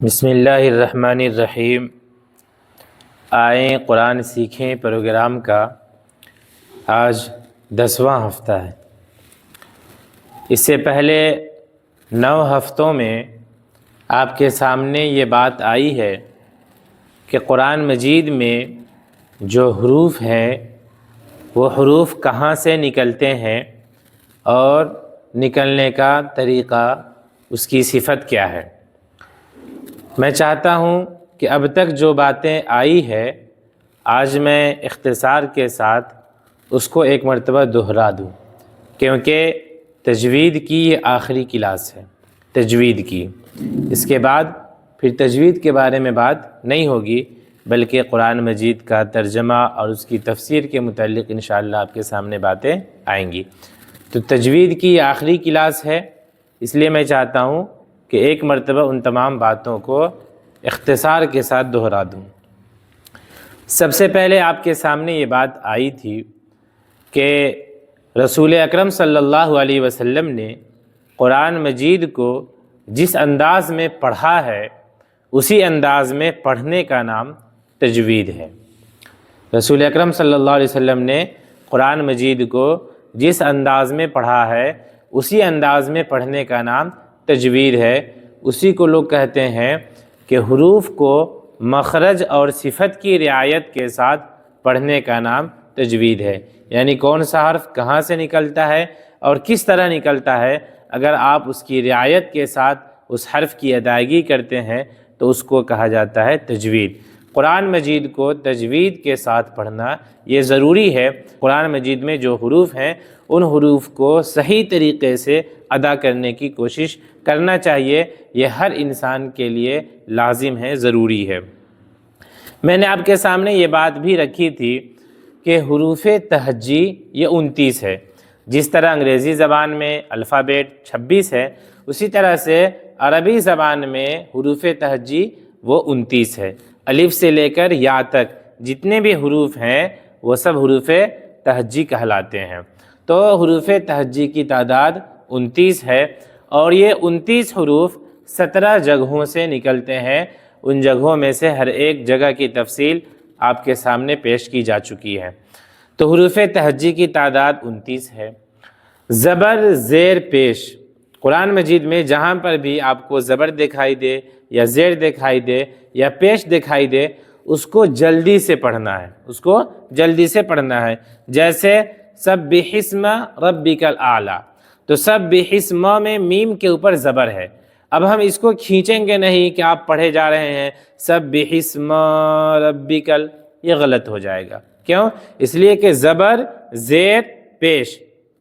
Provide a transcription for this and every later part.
بسم اللہ الرحمن الرحیم۔ آئیں قرآن سیکھیں پروگرام کا آج 10واں ہفتہ ہے۔ اس سے پہلے 9 ہفتوں میں آپ کے سامنے یہ بات آئی ہے کہ قرآن مجید میں جو حروف ہیں وہ حروف کہاں سے نکلتے ہیں اور نکلنے کا طریقہ، اس کی صفت کیا ہے۔ میں چاہتا ہوں کہ اب تک جو باتیں آئی ہے آج میں اختصار کے ساتھ اس کو ایک مرتبہ دہرا دوں، کیونکہ تجوید کی یہ آخری کلاس ہے، تجوید کی۔ اس کے بعد پھر تجوید کے بارے میں بات نہیں ہوگی، بلکہ قرآن مجید کا ترجمہ اور اس کی تفسیر کے متعلق انشاءاللہ آپ کے سامنے باتیں آئیں گی۔ تو تجوید کی یہ آخری کلاس ہے، اس لیے میں چاہتا ہوں کہ ایک مرتبہ ان تمام باتوں کو اختصار کے ساتھ دہرا دوں۔ سب سے پہلے آپ کے سامنے یہ بات آئی تھی کہ رسول اکرم صلی اللہ علیہ وسلم نے قرآن مجید کو جس انداز میں پڑھا ہے اسی انداز میں پڑھنے کا نام تجوید ہے۔ رسول اکرم صلی اللہ علیہ وسلم نے قرآن مجید کو جس انداز میں پڑھا ہے اسی انداز میں پڑھنے کا نام تجوید ہے۔ اسی کو لوگ کہتے ہیں کہ حروف کو مخرج اور صفت کی رعایت کے ساتھ پڑھنے کا نام تجوید ہے، یعنی کون سا حرف کہاں سے نکلتا ہے اور کس طرح نکلتا ہے، اگر آپ اس کی رعایت کے ساتھ اس حرف کی ادائیگی کرتے ہیں تو اس کو کہا جاتا ہے تجوید۔ قرآن مجید کو تجوید کے ساتھ پڑھنا یہ ضروری ہے۔ قرآن مجید میں جو حروف ہیں ان حروف کو صحیح طریقے سے ادا کرنے کی کوشش کرنا چاہیے، یہ ہر انسان کے لیے لازم ہے، ضروری ہے۔ میں نے آپ کے سامنے یہ بات بھی رکھی تھی کہ حروف تہجی یہ 29 ہے۔ جس طرح انگریزی زبان میں الفابیٹ 26 ہے، اسی طرح سے عربی زبان میں حروف تہجی وہ 29 ہے۔ الف سے لے کر یا تک جتنے بھی حروف ہیں وہ سب حروف تہجی کہلاتے ہیں۔ تو حروف تہجی کی تعداد 29 ہے، اور یہ 29 حروف 17 جگہوں سے نکلتے ہیں۔ ان جگہوں میں سے ہر ایک جگہ کی تفصیل آپ کے سامنے پیش کی جا چکی ہے۔ تو حروف تہجی کی تعداد 29 ہے۔ زبر زیر پیش، قرآن مجید میں جہاں پر بھی آپ کو زبر دکھائی دے یا زیر دکھائی دے یا پیش دکھائی دے اس کو جلدی سے پڑھنا ہے، اس کو جلدی سے پڑھنا ہے۔ جیسے سبح اسم ربک الاعلی، تو سبح اسم میں میم کے اوپر زبر ہے۔ اب ہم اس کو کھینچیں گے نہیں کہ آپ پڑھے جا رہے ہیں سبح اسم ربک یہ غلط ہو جائے گا۔ کیوں؟ اس لیے کہ زبر زیر پیش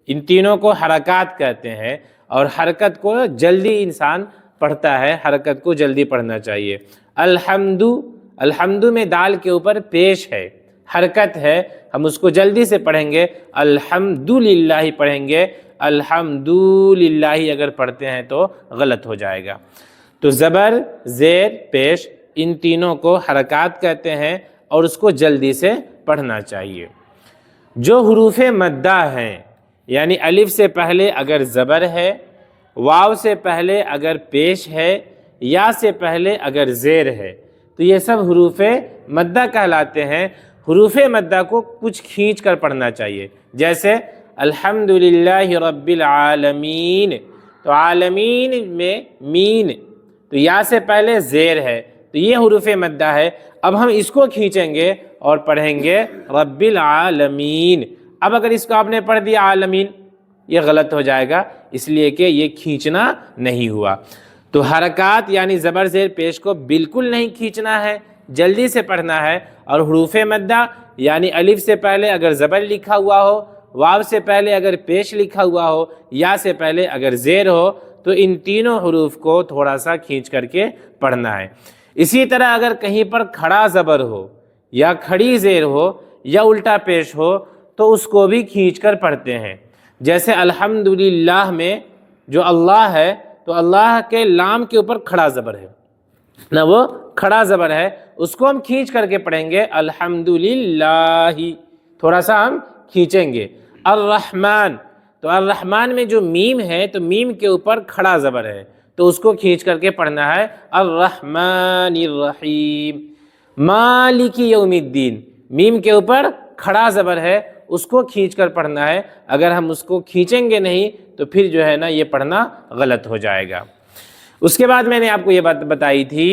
ان تینوں کو حرکات کہتے ہیں، اور حرکت کو جلدی انسان پڑھتا ہے، حرکت کو جلدی پڑھنا چاہیے۔ الحمد میں دال کے اوپر پیش ہے، حرکت ہے، ہم اس کو جلدی سے پڑھیں گے، الحمدللہ پڑھیں گے۔ الحمدللہ اگر پڑھتے ہیں تو غلط ہو جائے گا۔ تو زبر زیر پیش ان تینوں کو حرکات کہتے ہیں، اور اس کو جلدی سے پڑھنا چاہیے۔ جو حروف مدہ ہیں، یعنی الف سے پہلے اگر زبر ہے، واو سے پہلے اگر پیش ہے، یا سے پہلے اگر زیر ہے، تو یہ سب حروف مدہ کہلاتے ہیں۔ حروف مدہ کو کچھ کھینچ کر پڑھنا چاہیے، جیسے الحمدللہ رب العالمین، تو عالمین میں مین، تو یا سے پہلے زیر ہے، تو یہ حروف مدہ ہے۔ اب ہم اس کو کھینچیں گے اور پڑھیں گے رب العالمین۔ اب اگر اس کو آپ نے پڑھ دیا عالمین، یہ غلط ہو جائے گا، اس لیے کہ یہ کھینچنا نہیں ہوا۔ تو حرکات یعنی زبر زیر پیش کو بالکل نہیں کھینچنا ہے، جلدی سے پڑھنا ہے۔ اور حروف مدہ یعنی الف سے پہلے اگر زبر لکھا ہوا ہو، واو سے پہلے اگر پیش لکھا ہوا ہو، یا سے پہلے اگر زیر ہو، تو ان تینوں حروف کو تھوڑا سا کھینچ کر کے پڑھنا ہے۔ اسی طرح اگر کہیں پر کھڑا زبر ہو یا کھڑی زیر ہو یا الٹا پیش ہو تو اس کو بھی کھینچ کر پڑھتے ہیں۔ جیسے الحمدللہ میں جو اللہ ہے تو اللہ کے لام کے اوپر کھڑا زبر ہے نہ، وہ کھڑا زبر ہے، اس کو ہم کھینچ کر کے پڑھیں گے الحمدللہ، تھوڑا سا ہم کھینچیں گے۔ الرحمن، تو الرحمن میں جو میم ہے تو میم کے اوپر کھڑا زبر ہے، تو اس کو کھینچ کر کے پڑھنا ہے الرحمن الرحیم، مالک یوم الدین، میم کے اوپر کھڑا زبر ہے، اس کو کھینچ کر پڑھنا ہے۔ اگر ہم اس کو کھینچیں گے نہیں تو پھر جو ہے نا یہ پڑھنا غلط ہو جائے گا۔ اس کے بعد میں نے آپ کو یہ بات بتائی تھی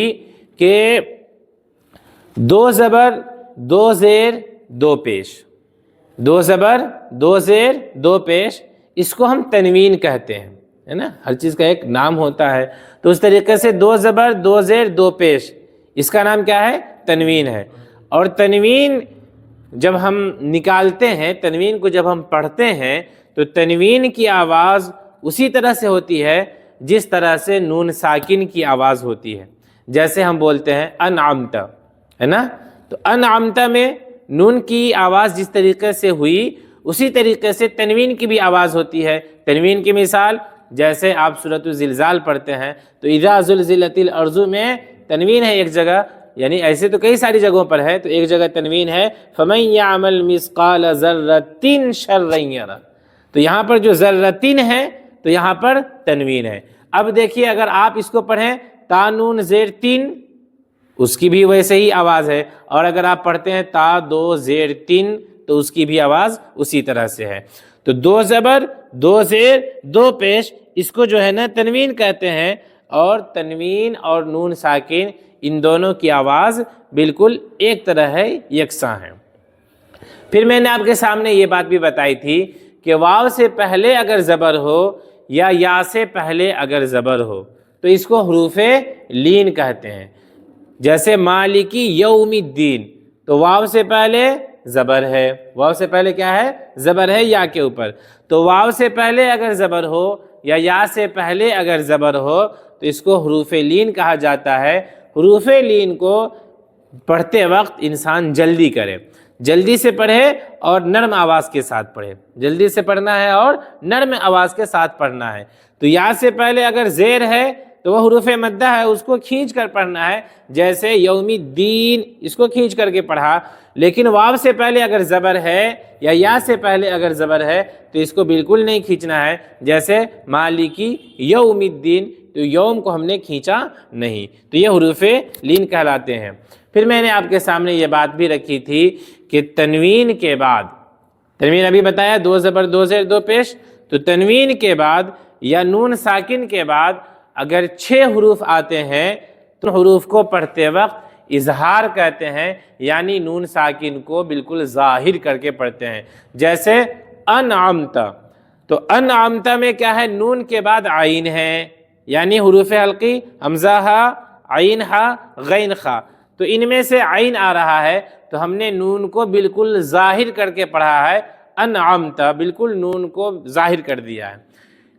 کہ 2 زبر 2 زیر 2 پیش، 2 زبر 2 زیر 2 پیش، اس کو ہم تنوین کہتے ہیں، ہے نا، ہر چیز کا ایک نام ہوتا ہے، تو اس طریقے سے 2 زبر 2 زیر 2 پیش، اس کا نام کیا ہے؟ تنوین ہے۔ اور تنوین جب ہم نکالتے ہیں، تنوین کو جب ہم پڑھتے ہیں تو تنوین کی آواز اسی طرح سے ہوتی ہے جس طرح سے نون ساکن کی آواز ہوتی ہے۔ جیسے ہم بولتے ہیں انعمت، ہے نا، تو انعمت میں نون کی آواز جس طریقے سے ہوئی اسی طریقے سے تنوین کی بھی آواز ہوتی ہے۔ تنوین کی مثال جیسے آپ سورۃ الزلزال پڑھتے ہیں تو اذا زلزلت الارض میں تنوین ہے ایک جگہ، یعنی ایسے تو کئی ساری جگہوں پر ہے، تو ایک جگہ تنوین ہے فَمَن يَعْمَلْ مِثْقَالَ ذَرَّةٍ شَرًّا يَرَهُ، تو یہاں پر جو ذرتین ہے تو یہاں پر تنوین ہے۔ اب دیکھیے اگر آپ اس کو پڑھیں تا نون زیر 3، اس کی بھی ویسے ہی آواز ہے، اور اگر آپ پڑھتے ہیں تا 2 زیر 3 تو اس کی بھی آواز اسی طرح سے ہے۔ تو 2 زبر 2 زیر 2 پیش، اس کو جو ہے نا تنوین کہتے ہیں، اور تنوین اور نون ساکن ان دونوں کی آواز بالکل ایک طرح ہے، یکساں ہے۔ پھر میں نے آپ کے سامنے یہ بات بھی بتائی تھی کہ واو سے پہلے اگر زبر ہو یا سے پہلے اگر زبر ہو تو اس کو حروف لین کہتے ہیں۔ جیسے مالکی یوم الدین، تو واو سے پہلے زبر ہے، واو سے پہلے کیا ہے؟ زبر ہے یا کے اوپر، تو واو سے پہلے اگر زبر ہو یا سے پہلے اگر زبر ہو تو اس کو حروف لین کہا جاتا ہے۔ حروف لین کو پڑھتے وقت انسان جلدی کرے، جلدی سے پڑھے اور نرم آواز کے ساتھ پڑھے، جلدی سے پڑھنا ہے اور نرم آواز کے ساتھ پڑھنا ہے۔ تو یا سے پہلے اگر زیر ہے تو وہ حروف مدہ ہے، اس کو کھینچ کر پڑھنا ہے، جیسے یوم الدین، اس کو کھینچ کر کے پڑھا۔ لیکن واو سے پہلے اگر زبر ہے یا سے پہلے اگر زبر ہے تو اس کو بالکل نہیں کھینچنا ہے، جیسے مالکی یوم الدین، تو یوم کو ہم نے کھینچا نہیں، تو یہ حروف لین کہلاتے ہیں۔ پھر میں نے آپ کے سامنے یہ بات بھی رکھی تھی کہ تنوین کے بعد، تنوین ابھی بتایا 2 زبر 2 زیر 2 پیش، تو تنوین کے بعد یا نون ساکن کے بعد اگر 6 حروف آتے ہیں تو حروف کو پڑھتے وقت اظہار کہتے ہیں، یعنی نون ساکن کو بالکل ظاہر کر کے پڑھتے ہیں۔ جیسے انعمت، تو انعمت میں کیا ہے؟ نون کے بعد عین ہے، یعنی حروف حلقی حمزہ ہا، عین ہا، غین خا، تو ان میں سے عین آ رہا ہے تو ہم نے نون کو بالکل ظاہر کر کے پڑھا ہے، انعمت، بالکل نون کو ظاہر کر دیا ہے۔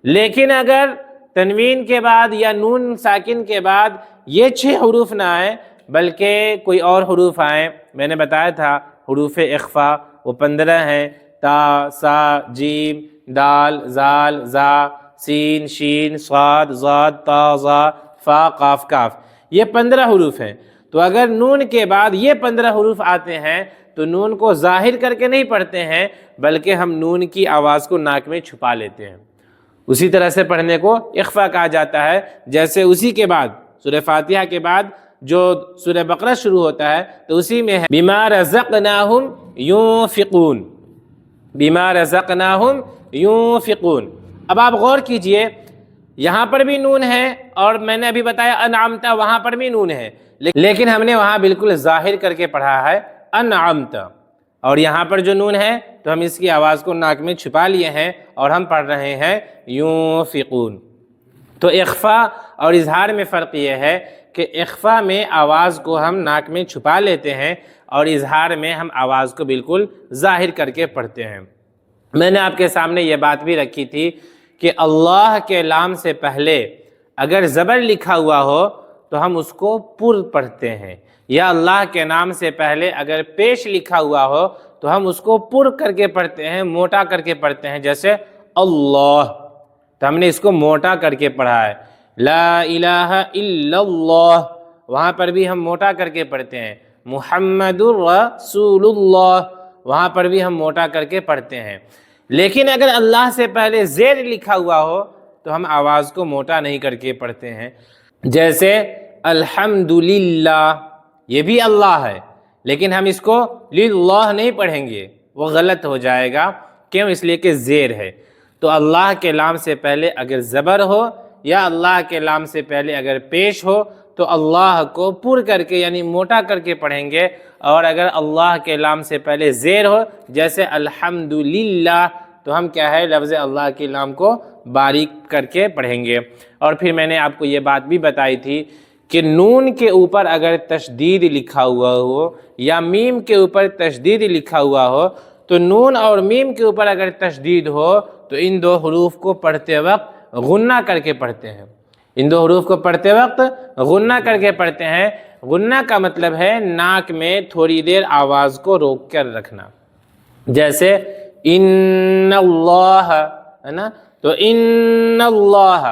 لیکن اگر تنوین کے بعد یا نون ساکن کے بعد یہ 6 حروف نہ آئیں بلکہ کوئی اور حروف آئیں، میں نے بتایا تھا حروف اخفا وہ 15 ہیں، تا، سا، جیم، دال، زال، زا، سین، شین، صاد، ضاد، طا، ظا، فا، قاف، کاف، یہ 15 حروف ہیں۔ تو اگر نون کے بعد یہ 15 حروف آتے ہیں تو نون کو ظاہر کر کے نہیں پڑھتے ہیں بلکہ ہم نون کی آواز کو ناک میں چھپا لیتے ہیں، اسی طرح سے پڑھنے کو اخفا کہا جاتا ہے۔ جیسے اسی کے بعد سورہ فاتحہ کے بعد جو سورہ بقرہ شروع ہوتا ہے تو اسی میں ہے بما رزقناہم ينفقون، بما رزقناہم ينفقون۔ اب آپ غور کیجئے، یہاں پر بھی نون ہے اور میں نے ابھی بتایا انعمت، وہاں پر بھی نون ہے، لیکن ہم نے وہاں بالکل ظاہر کر کے پڑھا ہے انعمت، اور یہاں پر جو نون ہے تو ہم اس کی آواز کو ناک میں چھپا لیے ہیں اور ہم پڑھ رہے ہیں ينفقون۔ تو اخفا اور اظہار میں فرق یہ ہے کہ اخفا میں آواز کو ہم ناک میں چھپا لیتے ہیں اور اظہار میں ہم آواز کو بالکل ظاہر کر کے پڑھتے ہیں۔ میں نے آپ کے سامنے یہ بات بھی رکھی تھی کہ اللہ کے لام سے پہلے اگر زبر لکھا ہوا ہو تو ہم اس کو پر پڑھتے ہیں، یا اللہ کے نام سے پہلے اگر پیش لکھا ہوا ہو تو ہم اس کو پر کر کے پڑھتے ہیں، موٹا کر کے پڑھتے ہیں، جیسے اللہ، تو ہم نے اس کو موٹا کر کے پڑھا ہے۔ لا الہ الا اللہ، وہاں پر بھی ہم موٹا کر کے پڑھتے ہیں۔ محمد الرسول اللہ، وہاں پر بھی ہم موٹا کر کے پڑھتے ہیں۔ لیکن اگر اللہ سے پہلے زیر لکھا ہوا ہو تو ہم آواز کو موٹا نہیں کر کے پڑھتے ہیں. جیسے الحمدللہ، یہ بھی اللہ ہے لیکن ہم اس کو للہ نہیں پڑھیں گے، وہ غلط ہو جائے گا. کیوں؟ اس لیے کہ زیر ہے. تو اللہ کے لام سے پہلے اگر زبر ہو یا اللہ کے لام سے پہلے اگر پیش ہو تو اللہ کو پر کر کے یعنی موٹا کر کے پڑھیں گے. اور اگر اللہ کے لام سے پہلے زیر ہو جیسے الحمدللہ تو ہم کیا ہے لفظ اللہ کے لام کو باریک کر کے پڑھیں گے. اور پھر میں نے آپ کو یہ بات بھی بتائی تھی کہ نون کے اوپر اگر تشدید لکھا ہوا ہو یا میم کے اوپر تشدید لکھا ہوا ہو تو نون اور میم کے اوپر اگر تشدید ہو تو ان دو حروف کو پڑھتے وقت غنہ کر کے پڑھتے ہیں. ان دو حروف کو پڑھتے وقت غنہ کر کے پڑھتے ہیں. غنہ کا مطلب ہے ناک میں تھوڑی دیر آواز کو روک کر رکھنا. جیسے ان اللہ ہے نا، تو ان اللہ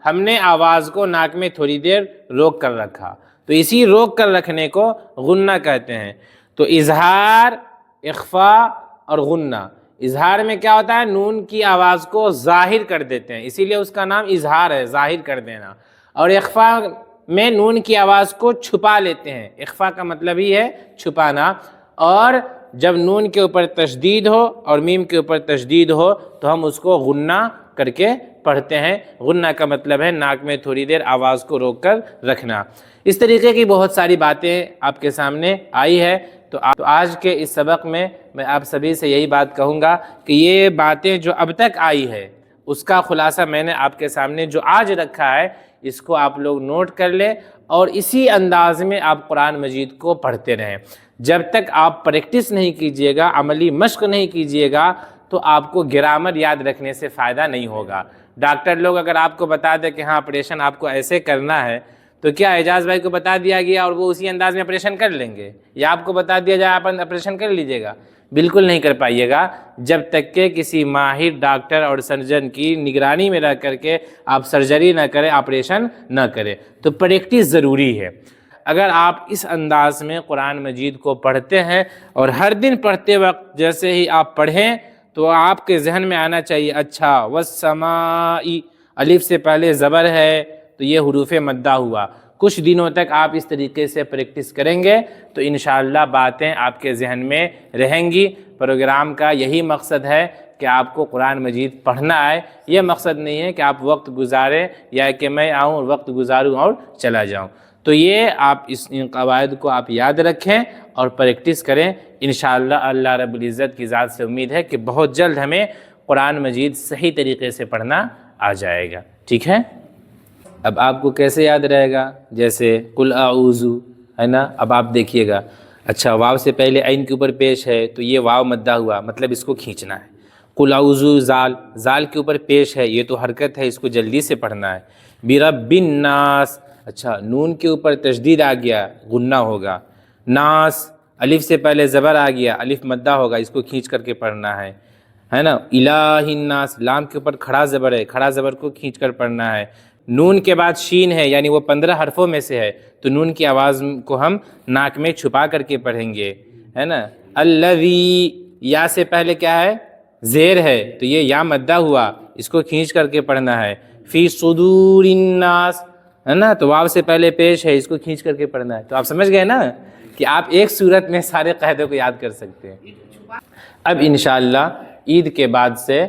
ہم نے آواز کو ناک میں تھوڑی دیر روک کر رکھا، تو اسی روک کر رکھنے کو غنہ کہتے ہیں. تو اظہار، اخفا اور غنہ. اظہار میں کیا ہوتا ہے؟ نون کی آواز کو ظاہر کر دیتے ہیں، اسی لیے اس کا نام اظہار ہے، ظاہر کر دینا. اور اخفا میں نون کی آواز کو چھپا لیتے ہیں. اخفا کا مطلب ہی ہے چھپانا. اور جب نون کے اوپر تشدید ہو اور میم کے اوپر تشدید ہو تو ہم اس کو غنہ کر کے پڑھتے ہیں. غنہ کا مطلب ہے ناک میں تھوڑی دیر آواز کو روک کر رکھنا. اس طریقے کی بہت ساری باتیں آپ کے سامنے آئی ہے. تو آج کے اس سبق میں آپ سبھی سے یہی بات کہوں گا کہ یہ باتیں جو اب تک آئی ہے اس کا خلاصہ میں نے آپ کے سامنے جو آج رکھا ہے اس کو آپ لوگ نوٹ کر لیں اور اسی انداز میں آپ قرآن مجید کو پڑھتے رہیں. جب تک آپ پریکٹس نہیں کیجئے گا، عملی مشق نہیں کیجئے گا تو آپ کو گرامر یاد رکھنے سے فائدہ نہیں ہوگا. ڈاکٹر لوگ اگر آپ کو بتا دیں کہ ہاں آپریشن آپ کو ایسے کرنا ہے تو کیا اعجاز بھائی کو بتا دیا گیا اور وہ اسی انداز میں آپریشن کر لیں گے؟ یا آپ کو بتا دیا جائے آپ آپریشن کر لیجئے گا؟ بالکل نہیں کر پائیے گا جب تک کہ کسی ماہر ڈاکٹر اور سرجن کی نگرانی میں رہ کر کے آپ سرجری نہ کریں، آپریشن نہ کریں. تو پریکٹس ضروری ہے. اگر آپ اس انداز میں قرآن مجید کو پڑھتے ہیں اور ہر دن پڑھتے وقت جیسے ہی آپ پڑھیں تو آپ کے ذہن میں آنا چاہیے اچھا والسماء، الف سے پہلے زبر ہے تو یہ حروف مدہ ہوا. کچھ دنوں تک آپ اس طریقے سے پریکٹس کریں گے تو انشاءاللہ باتیں آپ کے ذہن میں رہیں گی. پروگرام کا یہی مقصد ہے کہ آپ کو قرآن مجید پڑھنا آئے. یہ مقصد نہیں ہے کہ آپ وقت گزاریں یا کہ میں آؤں اور وقت گزاروں اور چلا جاؤں. تو یہ آپ ان قواعد کو آپ یاد رکھیں اور پریکٹس کریں. انشاءاللہ اللہ رب العزت کی ذات سے امید ہے کہ بہت جلد ہمیں قرآن مجید صحیح طریقے سے پڑھنا آ جائے گا. ٹھیک ہے؟ اب آپ کو کیسے یاد رہے گا؟ جیسے قل اعوذ ہے نا. اب آپ دیکھیے گا اچھا واو سے پہلے عین کے اوپر پیش ہے تو یہ واو مدہ ہوا، مطلب اس کو کھینچنا ہے. قل اعوذ زال، زال کے اوپر پیش ہے، یہ تو حرکت ہے، اس کو جلدی سے پڑھنا ہے. برب الناس، اچھا نون کے اوپر تشدید آ گیا، غنہ ہوگا. ناس، الف سے پہلے زبر آ گیا، الف مدہ ہوگا، اس کو کھینچ کر کے پڑھنا ہے نا. الہ الناس، لام کے اوپر کھڑا زبر ہے، کھڑا زبر کو کھینچ کر پڑھنا ہے. نون کے بعد شین ہے یعنی وہ 15 حرفوں میں سے ہے تو نون کی آواز کو ہم ناک میں چھپا کر کے پڑھیں گے ہے نا. الذی، یا سے پہلے کیا ہے؟ زیر ہے تو یہ یا مدہ ہوا، اس کو کھینچ کر کے پڑھنا ہے. فی صدور الناس ہے نا، تو واو سے پہلے پیش ہے، اس کو کھینچ کر کے پڑھنا ہے. تو آپ سمجھ گئے نا کہ آپ ایک صورت میں سارے قاعدوں کو یاد کر سکتے ہیں. اب انشاءاللہ عید کے بعد سے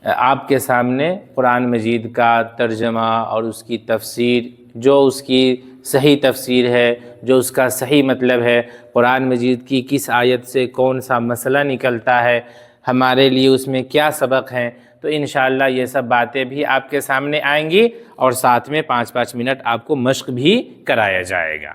آپ کے سامنے قرآن مجید کا ترجمہ اور اس کی تفسیر، جو اس کی صحیح تفسیر ہے، جو اس کا صحیح مطلب ہے، قرآن مجید کی کس آیت سے کون سا مسئلہ نکلتا ہے، ہمارے لیے اس میں کیا سبق ہیں، تو انشاءاللہ یہ سب باتیں بھی آپ کے سامنے آئیں گی اور ساتھ میں 5-5 منٹ آپ کو مشق بھی کرایا جائے گا.